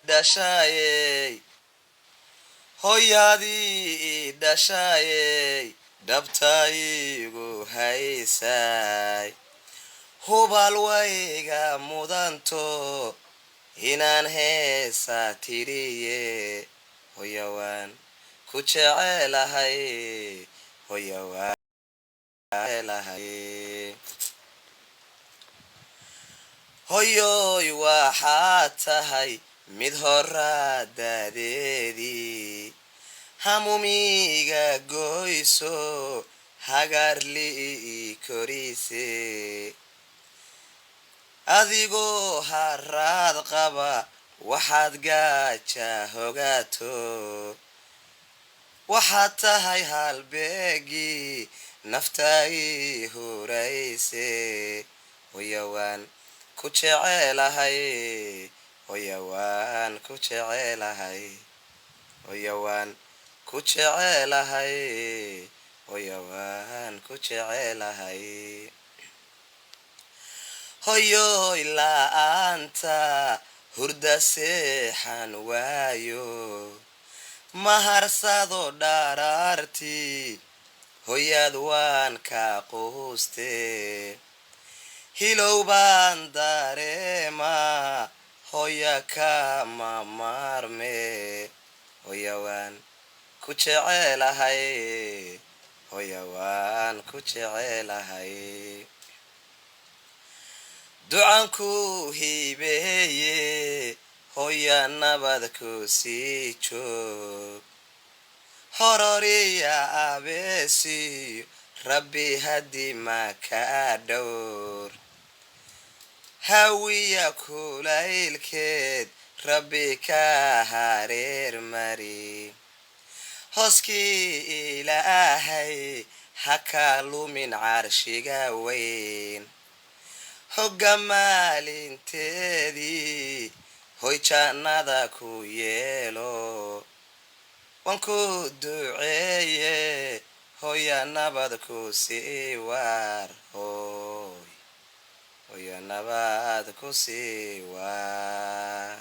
dhashayey hooyadii dhashayey dhabtaygu haysay hubal wayga mudanto inaan heesa tiriye hoyawaan ku jecelahay hoyawaan hoyoy waxaad tahay mid horaadadeedii hamumiga goyso hagarli korise adigoo haraad qaba waxaad gaaja hogaato waxaad tahay halbeegii naftaay hurayse hoyawaan ku jecelahay hoyawaan ku jecelahay hoyawaan ku jecelahay hoyawaan ku jecelahay hoyoy la'aanta hurda seexan waayo maharsado dharaartii hoyaad waan ka quuste hilow baan dareemaa hoya kama maarme hoyawaan ku jecelahay hoyawaan ku jecelahay ducanku hibeeye hoya nabad ku sii joog hororiya abeesiyo rabbi haddii ma ka dhowr hawiya kulaylkeed rabbi ka hareer mari hoskii ilaahay ha ka lumin carshiga weyn hogga maalinteedii hoy jannada ku yeelo wanku duceeye hoya nabad ku sii waar hoy hoya nabad ku sii waar